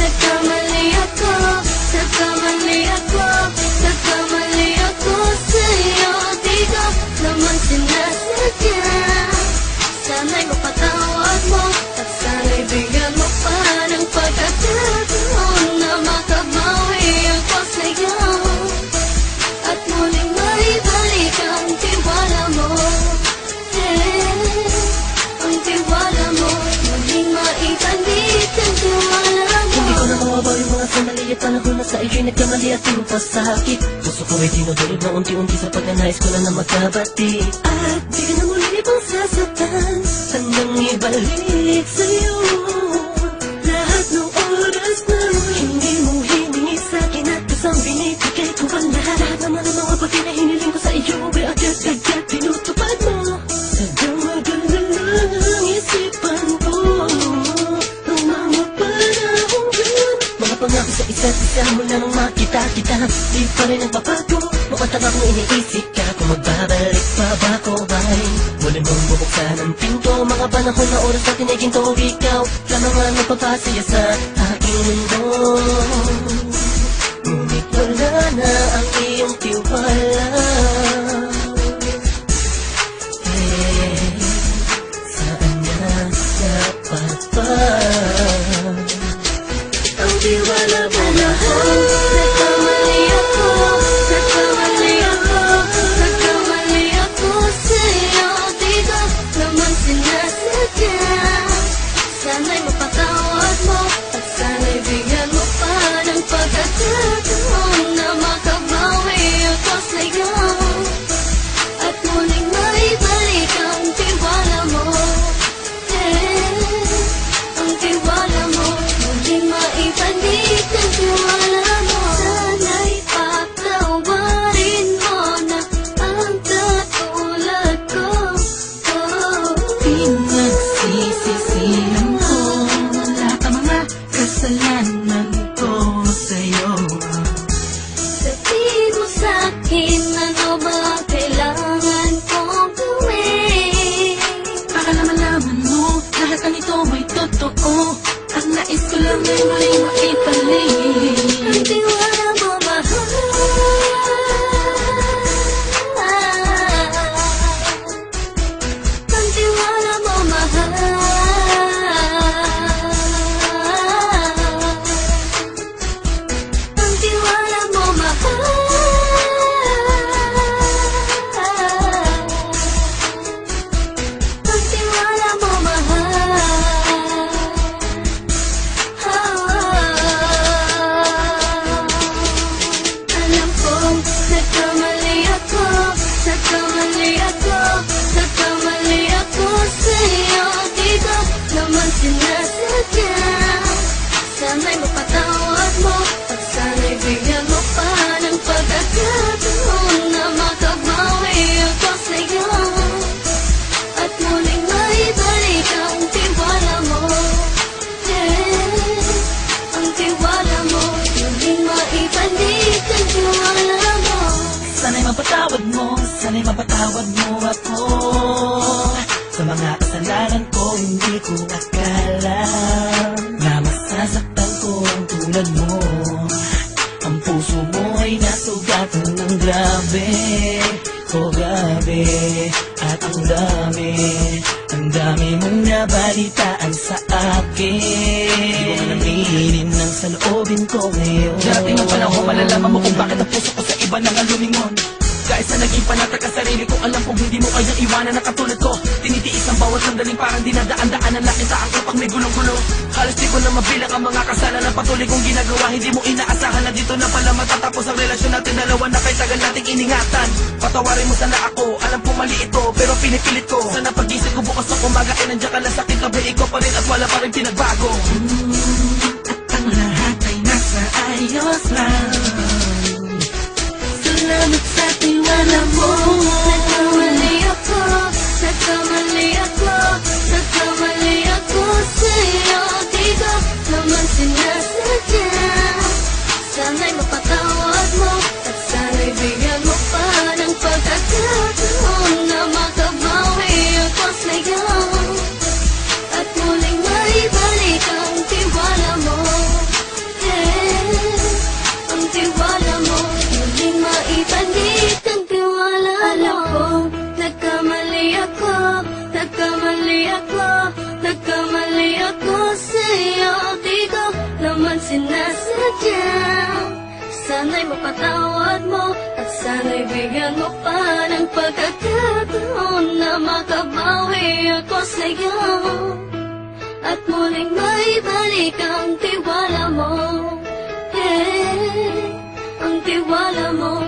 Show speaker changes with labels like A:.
A: nagkamali ako, nagkamali ako, nagkamali ako sa'yo. Di ko naman sinasadya. Sana'y mapatawad mo at sana'y bigyan mo pa ng pagkakataon na makabawi ako sa'yo at muling maibalik ang tiwala mo. Ang tiwala mo, muling maibalik ang tiwala mo.
B: Hindi ko na mawabaw yung mga sandali at panahon na sa iyo'y nagkamali at di mo pasakit. Puso ko ay dinudulog na unti-unti sa pagnanais ko na magkabati. At di ka na muli pang sasaktan, hanggang ibalik sa'yo lahat ng oras na hindi mo hiningi sa'kin at kusang binibigay ko ang lahat. Lahat naman ng mga bagay na hiniling ko sa iyo ay agad-agad tinutupad mo. Sadyang maganda lang ang isipan ko nung mga panahon yun. Mga pangako sa isa't isa mula nung makita kita, di pa rin nagbabago. Mapatang akong iniisip ka kung magbabalik pa ba ko ay muli mong bubuksan ang pinto. Mga panahon na oras natin ay ginto, ikaw lamang ang nagpapasaya sa aking mundo. Ngunit wala na ang iyong tiwala. Saan na dapat pa ang tiwala mo mahal?
A: Nagkamali ako, nagkamali ako, nagkamali ako sa'yo. Di ko naman sinasadya. Sana'y mapatawad mo at sana'y bigyan mo pa ng pagkakataon na makabawi ako sa'yo at muling maibalik ang tiwala mo. Ang tiwala mo, muling maibalik ang tiwala mo. Sana'y patawarin mo na ang katulad ko.
B: Pinagsisisihan ko lahat ang mga kasalanan ko sa'yo.
A: Sabihin mo sa'kin ano ba ang kailangan kong gawin
B: Para na malaman mo lahat na nito ay totoo. Ang nais ko lang ay muli maibalik
A: ang tiwala mo, mahal. Ang tiwala mo, mahal. Ang tiwala mo, mahal. Ang tiwala mo, mahal. Alam kong nagkamali ako, nagkamali ako, nagkamali ako sa'yo. Di ko naman sinasadya. Sana'y mapatawad mo at sana'y bigyan mo pa ng pagkakataon na makabawi ako sa'yo at muling maibalik ang tiwala mo. Ang tiwala mo, muling maibalik ang tiwala mo.
B: Sana'y mapatawad mo, sana'y mapatawad mo ako sa mga kasalanan ko. Hindi ko akala na masasaktan ko ang tulad mo. Ang puso mo ay nasugatan ng grabe, oh grabe. At ang dami mong nabalitaan sa akin. Di mo man aminin ng saloobin ko ngayon.
C: Darating ang panahon, malalaman mo kung bakit ang puso ko sa iba nang lumingon. Dahil sa naging panatag ka sarili ko, alam kong hindi mo kayang iwanan na katulad ko. Tinitiis ang bawat sandaling parang dinadaan-daan ang langit sa akin kapag may gulong-gulo. Halos di ko na mabilang ang mga kasalanan patuloy kong ginagawa. Hindi mo inaasahan na dito na pala matatapos ang relasyon natin dalawa na kay tagal nating iningatan. Patawarin mo sana ako, alam kong mali ito, pero pinipilit ko. Sana pag-isip ko bukas ng umaga ay nandiyan ka lang sa akin, kabi ko pa rin at wala pa rin pinagbago.
B: At ang lahat ay nasa ayos lang. Salamat sa tiwala mo.
A: Nagkamali ako, nagkamali ako, nagkamali ako sa'yo. Di ko naman sinasadya. Sana'y mapatawad mo at sana'y bigyan mo pa ng pagkakataon na makabawi ako sa'yo at muling maibalik ang tiwala mo. sana'y mapatawad mo at sana'y bigyan mo pa ng pagkakataon na makabawi ako sa'yo at muling maibalik ang tiwala mo. Hey, ang tiwala mo.